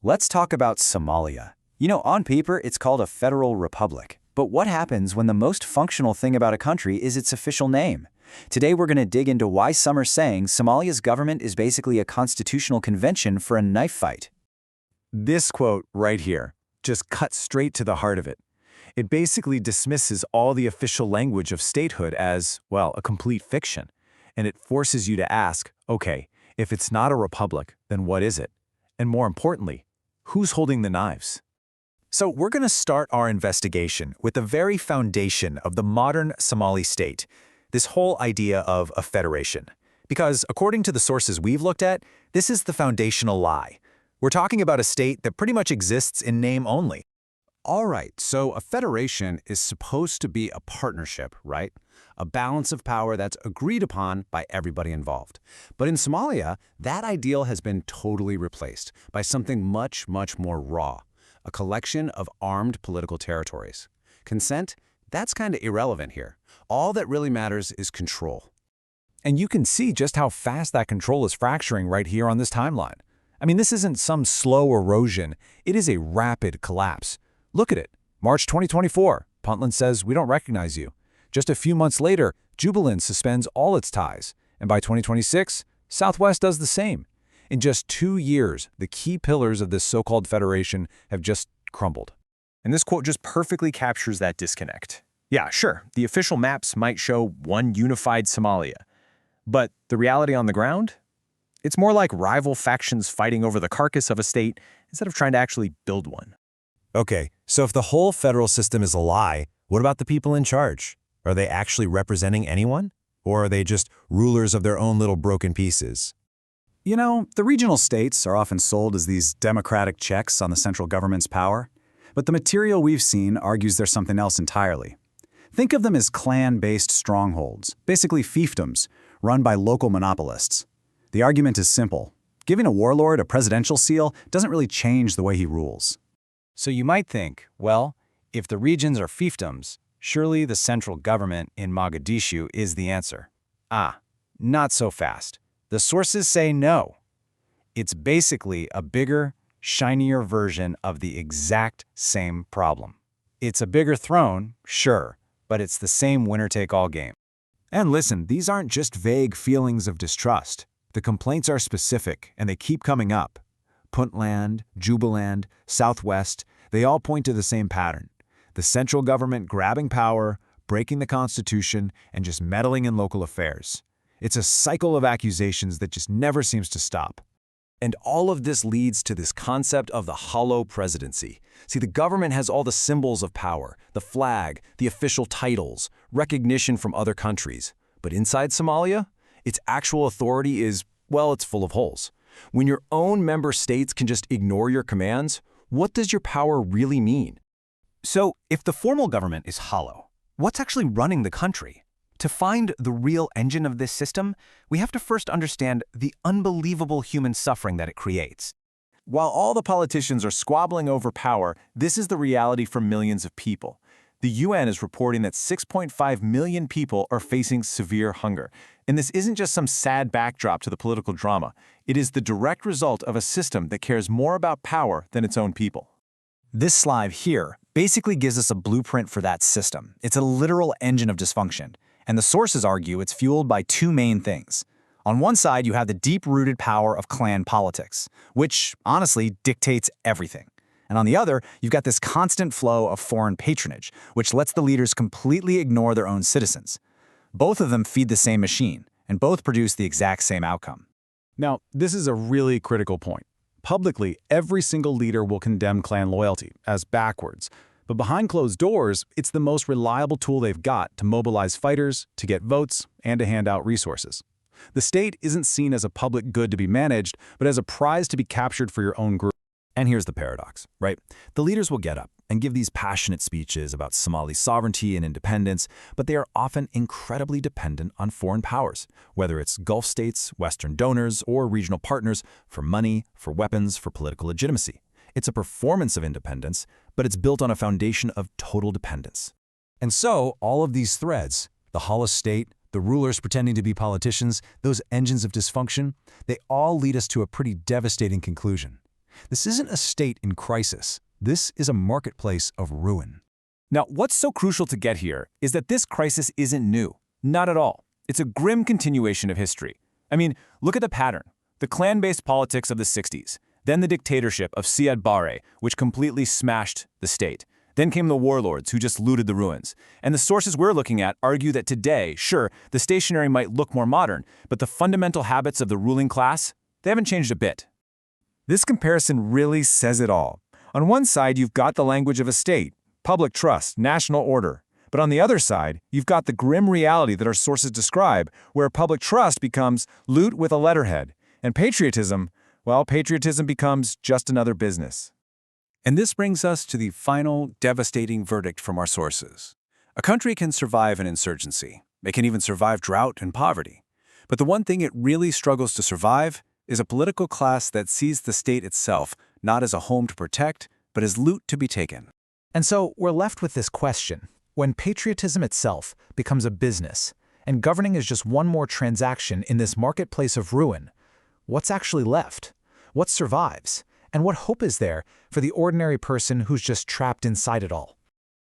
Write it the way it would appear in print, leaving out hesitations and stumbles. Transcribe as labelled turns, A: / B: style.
A: Let's talk about Somalia. On paper, it's called a federal republic. But what happens when the most functional thing about a country is its official name? Today, we're going to dig into why some are saying Somalia's government is basically a constitutional convention for a knife fight.
B: This quote right here just cuts straight to the heart of it. It basically dismisses all the official language of statehood as, well, a complete fiction. And it forces you to ask, okay, if it's not a republic, then what is it? And more importantly, who's holding the knives? So we're going to start our investigation with the very foundation of the modern Somali state, this whole idea of a federation. Because according to the sources we've looked at, this is the foundational lie. We're talking about a state that pretty much exists in name only.
C: All right, so a federation is supposed to be a partnership, right? A balance of power that's agreed upon by everybody involved. But in Somalia, that ideal has been totally replaced by something much, much more raw, a collection of armed political territories. Consent? That's kind of irrelevant here. All that really matters is control.
B: And you can see just how fast that control is fracturing right here on this timeline. I mean, this isn't some slow erosion. It is a rapid collapse. Look at it. March 2024, Puntland says, "We don't recognize you." Just a few months later, Jubbaland suspends all its ties. And by 2026, Southwest does the same. In just 2 years, the key pillars of this so-called federation have just crumbled.
D: And this quote just perfectly captures that disconnect. Yeah, sure, the official maps might show one unified Somalia. But the reality on the ground? It's more like rival factions fighting over the carcass of a state instead of trying to actually build one.
E: Okay, so if the whole federal system is a lie, what about the people in charge? Are they actually representing anyone? Or are they just rulers of their own little broken pieces?
A: The regional states are often sold as these democratic checks on the central government's power. But the material we've seen argues there's something else entirely. Think of them as clan-based strongholds, basically fiefdoms, run by local monopolists. The argument is simple. Giving a warlord a presidential seal doesn't really change the way he rules.
F: So you might think, well, if the regions are fiefdoms, surely the central government in Mogadishu is the answer. Not so fast. The sources say no. It's basically a bigger, shinier version of the exact same problem. It's a bigger throne, sure, but it's the same winner-take-all game.
B: And listen, these aren't just vague feelings of distrust. The complaints are specific, and they keep coming up. Puntland, Jubbaland, Southwest, they all point to the same pattern. The central government grabbing power, breaking the Constitution, and just meddling in local affairs. It's a cycle of accusations that just never seems to stop.
E: And all of this leads to this concept of the hollow presidency. See, the government has all the symbols of power, the flag, the official titles, recognition from other countries. But inside Somalia, its actual authority is, well, it's full of holes. When your own member states can just ignore your commands, what does your power really mean?
F: So, if the formal government is hollow, what's actually running the country? To find the real engine of this system, we have to first understand the unbelievable human suffering that it creates.
D: While all the politicians are squabbling over power, this is the reality for millions of people. The UN is reporting that 6.5 million people are facing severe hunger. And this isn't just some sad backdrop to the political drama. It is the direct result of a system that cares more about power than its own people.
A: This slide here basically gives us a blueprint for that system. It's a literal engine of dysfunction. And the sources argue it's fueled by two main things. On one side, you have the deep-rooted power of clan politics, which, honestly, dictates everything. And on the other, you've got this constant flow of foreign patronage, which lets the leaders completely ignore their own citizens. Both of them feed the same machine, and both produce the exact same outcome.
B: Now, this is a really critical point. Publicly, every single leader will condemn clan loyalty as backwards. But behind closed doors, it's the most reliable tool they've got to mobilize fighters, to get votes, and to hand out resources. The state isn't seen as a public good to be managed, but as a prize to be captured for your own group.
E: And here's the paradox, right? The leaders will get up and give these passionate speeches about Somali sovereignty and independence, but they are often incredibly dependent on foreign powers, whether it's Gulf states, Western donors, or regional partners, for money, for weapons, for political legitimacy. It's a performance of independence, but it's built on a foundation of total dependence. And so, all of these threads, the hollow state, the rulers pretending to be politicians, those engines of dysfunction, they all lead us to a pretty devastating conclusion. This isn't a state in crisis. This is a marketplace of ruin.
D: Now, what's so crucial to get here is that this crisis isn't new. Not at all. It's a grim continuation of history. I mean, look at the pattern. The clan-based politics of the 60s, then the dictatorship of Siad Barre, which completely smashed the state. Then came the warlords who just looted the ruins. And the sources we're looking at argue that today, sure, the stationary might look more modern, but the fundamental habits of the ruling class, they haven't changed a bit.
A: This comparison really says it all. On one side, you've got the language of a state, public trust, national order. But on the other side, you've got the grim reality that our sources describe, where public trust becomes loot with a letterhead, and patriotism, well, patriotism becomes just another business.
D: And this brings us to the final devastating verdict from our sources. A country can survive an insurgency. It can even survive drought and poverty. But the one thing it really struggles to survive is a political class that sees the state itself not as a home to protect, but as loot to be taken.
B: And so we're left with this question. When patriotism itself becomes a business, and governing is just one more transaction in this marketplace of ruin, what's actually left? What survives? And what hope is there for the ordinary person who's just trapped inside it all?